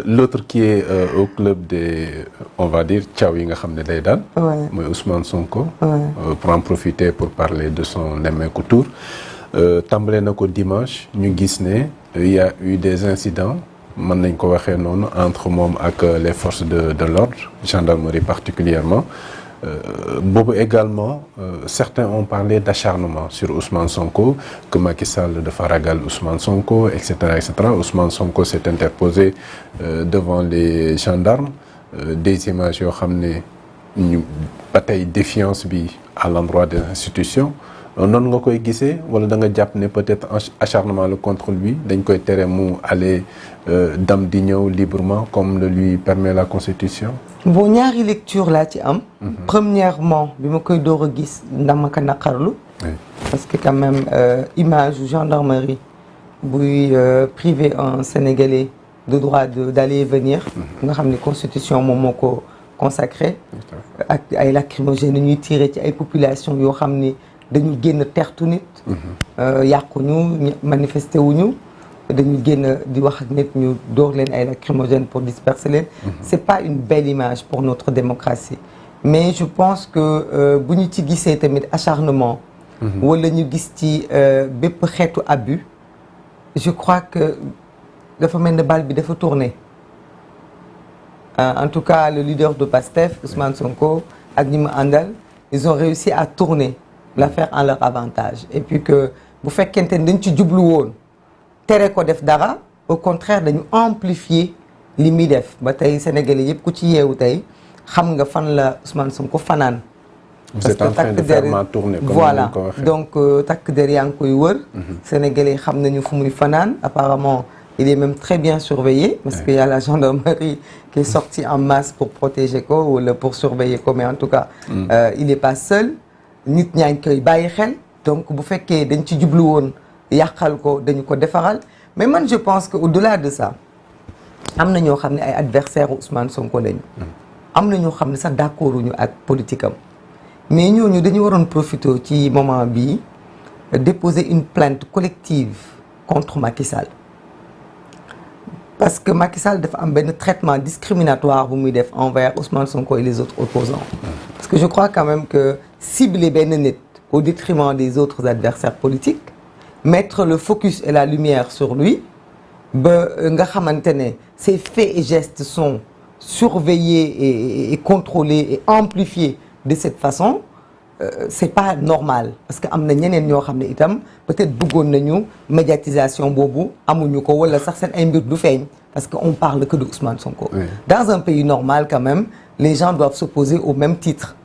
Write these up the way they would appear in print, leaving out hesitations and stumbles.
L'autre qui est au club des on va dire Thiaw yi nga xam ne day daan. mooy Ousmane Sonko. pour en profiter pour parler de son nemmeeku tour. tàmbale na ko dimanche ñu gis ne il y a eu des incidents mën nañ ko waxee noonu entre moom ak les forces de l'ordre gendarmerie particulièrement boobu également certains ont parlé d'acharnement sur Ousmane Sonko que Macky Sall dafa ragal Ousmane Sonko et cetera et cetera Ousmane Sonko s'est interposé devant les gendarmes des images yoo xam ne ñu ba tey défiance bi à l'endroit des institutions noonu nga koy gisee wala da nga jàpp ne peut-être acharnement la contre lui dañ koy tere mu aller dam di ñëw librement comme le lui permet la constitution. bon ñaari lecture laa ci am. premièrement bi ma koy door a gis ndama ka naqarlu. parce que quand même image gendarmerie buy privé un Sénégalais de droit d'aller et venir. nga xam ne constitution moom moo ko consacré. ak ay lacrymogènes ñuy tiré ci ay population yoo xam ni. dañu génn tertu nit yàquñu manifesté wuñu dañu génn di wax ak nit ñu dóor leen ay lacrymogènes pour disperser leen c'est pas une belle image pour notre démocratie mais je pense que bu ñu ci gisee tamit acharnement wala ñu gis ci bépp xeetu abus je crois que dafa mel ne bal bi dafa tourner en tout cas le leader de PASTEF Ousmane Sonko ak ñi mu àndal ils ont réussi à tourner l'affaire en leur avantage et puis que bu fekkente ne dañ ci jublu woon tere ko def dara au contraire dañu amplifier li muy def ba tey Sénégalais yëpp ku ci yeewu tey xam nga fan la Ousmane Sonko fanaan. parce que takk der voilà donc takk der yaa ngi koy wër. Sénégalais xam nañu fu muy fanaan apparemment il est même très bien surveillé parce qu'il y a la gendarmerie qui est sortie en masse pour protéger ko wala pour surveiller ko mais en tout cas il est pas seul. nit ñaa ngi koy bàyyi xel donc bu fekkee dañ ci jublu woon yàqal ko dañu ko defaral mais man je pense que au-delà de ça am na ñoo xam ne ay adversaires Ousmane Sonko lañu. am na ñoo xam ne sax d'accorduñu ak politique am mais ñooñu dañu waroon profiter ci moment bii déposer une plainte collective contre Macky Sall parce que Macky Sall dafa am benn traitement discriminatoire bu muy def envers Ousmane Sonko et les autres opposants parce que je crois quand même que cibler benn nit au détriment des autres adversaires politiques mettre le focus et la lumière sur lui ba nga xamante ne ses faits et gestes sont surveillés et contrôlés et amplifiés de cette façon c'est pas normal parce que am na ñeneen ñoo xam ne itam peut-être bëggoon nañu médiatisation boobu amuñu ko wala sax seen ay mbir du feeñ parce que on parle que de Ousmane Sonko. Dans un pays normal quand même les gens doivent s'opposer au même titre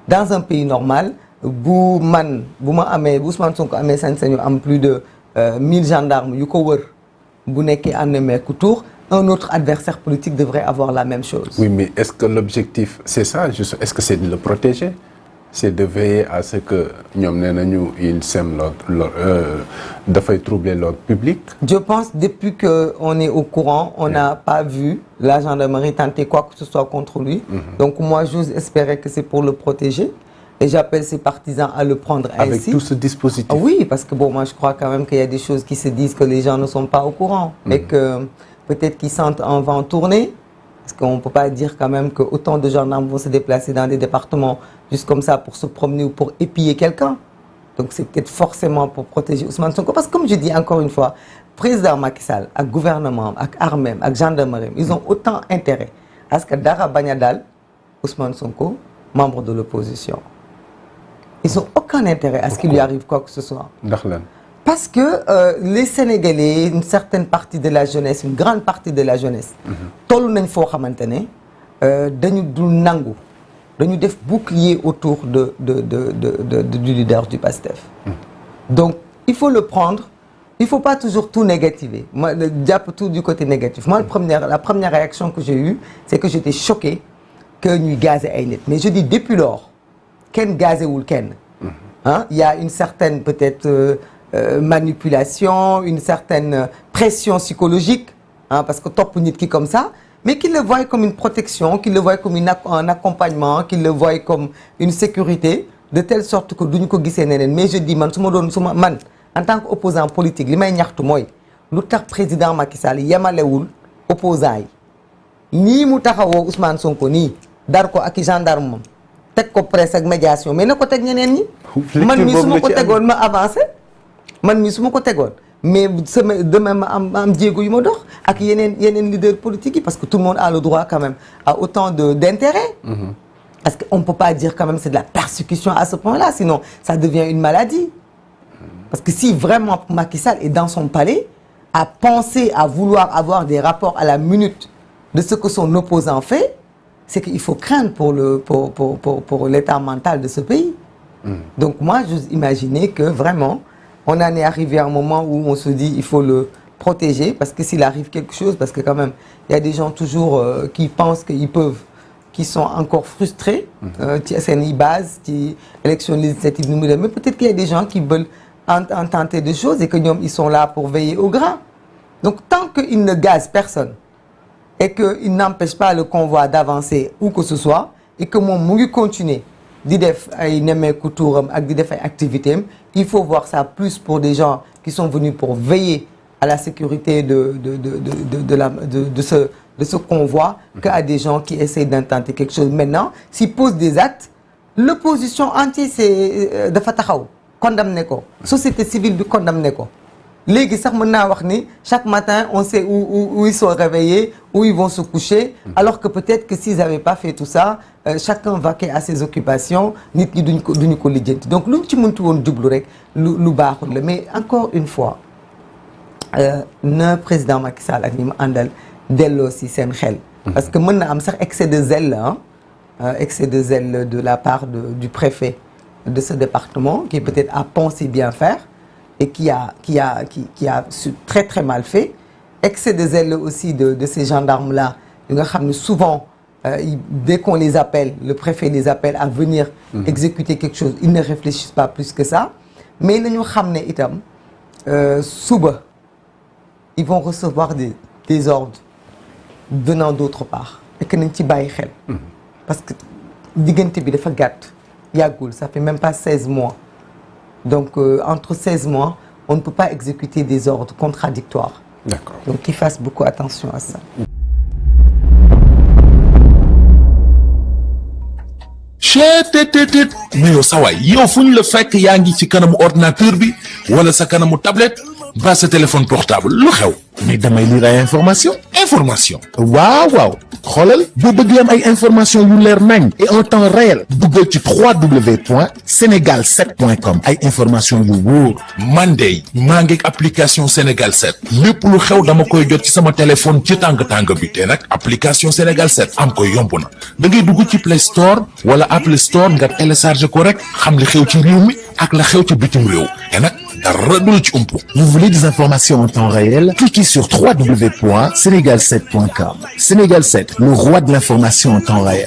dans un pays normal bu ma amee bu Ousmane Sonko amee sañ-sañu am plus de 1000 gendarmes yu ko wër bu nekkee en nemmeeku tour un autre adversaire politique devrait avoir la même chose. Oui, mais est-ce que l'objectif c'est ça juste est-ce que c'est de le protéger? C'est de veiller à ce que ñoom nee nañu il sème dafay troubler l'ordre public. Je pense depuis que on est au courant on n'a pas vu la gendarmerie tenter quoi que ce soit contre lui. Donc moi j'ose espérer que c'est pour le protéger et j'appelle ses partisans à le prendre ainsi. Avec tout ce dispositif. Oui, parce que bon moi je crois quand même qu'il y a des choses qui se disent que les gens ne sont pas au courant et que peut-être qu'ils sentent un vent tourner. Parce qu'on ne peut pas dire quand même que autant de gendarmes vont se déplacer dans des départements juste comme ça pour se promener ou pour épier quelqu'un. Donc c'est peut-être forcément pour protéger Ousmane Sonko. Parce que comme je dis encore une fois, président Macky Sall, ak gouvernement, ak armée, ak gendarmerie, ils ont autant intérêt à ce que dara bañ a dal Ousmane Sonko, membre de l'opposition. Ils n'ont aucun intérêt à ce qu'il lui arrive quoi que ce soit. Ndax lan? Parce que les Sénégalais, une certaine partie de la jeunesse, une grande partie de la jeunesse, toll nañ foo xamante ne dañu dul nangu dañu def bouclier autour du leader du PASTEF. Donc il faut le prendre, il faut pas toujours tout négativer. Moi jàpp tout du côté négatif. Moi la première réaction que j'ai eue, c'est que j'étais choqué que ñuy gazer ay nit. Mais je dis depuis lors kenn gazewul kenn. Hein? Il y a une certaine peut-être manipulation, une certaine pression psychologique, hein, parce que topp nit ki comme ça, mais qu'il le voie comme une protection, qu'il le voie comme un accompagnement, qu'il le voie comme une sécurité, de telle sorte que duñu ko gisee neneen. Mais je dis man man en tant qu'opposant politique li may ñaxtu mooy lu tax président Macky Sall yemalewul opposants yi nii mu taxawoo Ousmane Sonko nii dar ko ak i gendarme moom teg ko presse ak médiation mais na ko teg ñeneen ñi. man mii su ma ko tegoon ma avancé. man mii su ma ko tegoon mais sama demain ma am jéego yu ma dox ak yeneen leader politique yi parce que tout le monde a le droit quand même à autant d'intérêt. Parce qu'on ne peut pas dire quand même c'est de la persécution à ce point-là, sinon ça devient une maladie. Parce que si vraiment Macky Sall est dans son palais, à penser à vouloir avoir des rapports à la minute de ce que son opposant fait, c'est qu'il faut craindre pour l'état mental de ce pays. Donc moi, j'ose imaginer que vraiment, on en est arrivé à un moment où on se dit il faut le protéger parce que s'il arrive quelque chose, parce que quand même, il y a des gens toujours qui pensent qu'ils peuvent, qui sont encore frustrés, ci seen base ci élection législative nu mu dem mais peut-être qu'il y a des gens qui veulent en tenter des choses et que ñoom ils sont là pour veiller au grain. Donc tant qu'ils ne gazent personne et qu'ils n'empêchent pas le convoi d'avancer où que ce soit et que moom mu ngi continuer di def ay nemmeeku tuuram ak di def ay activités am, il faut voir ça plus pour des gens qui sont venus pour veiller à la sécurité de ce convoi qu'à des gens qui essayent d'intenter quelque chose. Maintenant, s'ils posent des actes, l'opposition entière c'est dafa taxaw condamné ko société civile bi condamné ko léegi sax mën naa wax ni chaque matin on sait où ils sont réveillés, où ils vont se coucher, alors que peut-être que s'ils n'avaient pas fait tout ça, chacun vaquait à ses occupations, nit ñi duñu ko lijjanti. Donc lu ci mëntu woon jublu rek lu baaxul la. Mais encore une fois na président Macky Sall ak ñi mu àndal delloo si seen xel. Parce que mën na am sax excès de zèle la excès de zèle de la part du préfet de ce département qui peut-être a pensé bien faire et qui a très très mal fait. Excès de zèle aussi de ces gendarmes là yu nga xam ne souvent dès qu'on les appelle, le préfet les appelle à venir exécuter quelque chose, ils ne réfléchissent pas plus que ça. Mais nañu xam ne itam suba ils vont recevoir des ordres venant d'autre part et que nañ ci bàyyi xel. Parce que diggante bi dafa gàtt yàggul, ça fait même pas 16 mois. Donc entre 16 mois, on ne peut pas exécuter des ordres contradictoires. D'accord. Donc qu'ils fassent beaucoup attention à ça. cheetetetet mais yow sawaay yow fu ñu la fekk yaa ngi ci kanamu ordinateur bi wala sa kanamu tablette ba sa téléphone portable lu xew mais damay lire ay information waaw xoolal boo bëgg am ay information yu leer nañ et en temps réel duggal ci www.senegal7.com ay information yu wóor man de maa ngi application Sénégal 7 lépp lu xew dama koy jot ci sama téléphone ci tàng bi te nag application Sénégal 7 am ko yomb na da ngay dugg ci Play Store wala Apple Store nga télécharger ko rek xam li xew ci réew mi ak la xew ci bitim réew te nag dara du la ci umpu. Vous voulez des informations en temps réel? Cliquez sur www.senegal7.com. Sénégal 7, le roi de l'information en temps réel.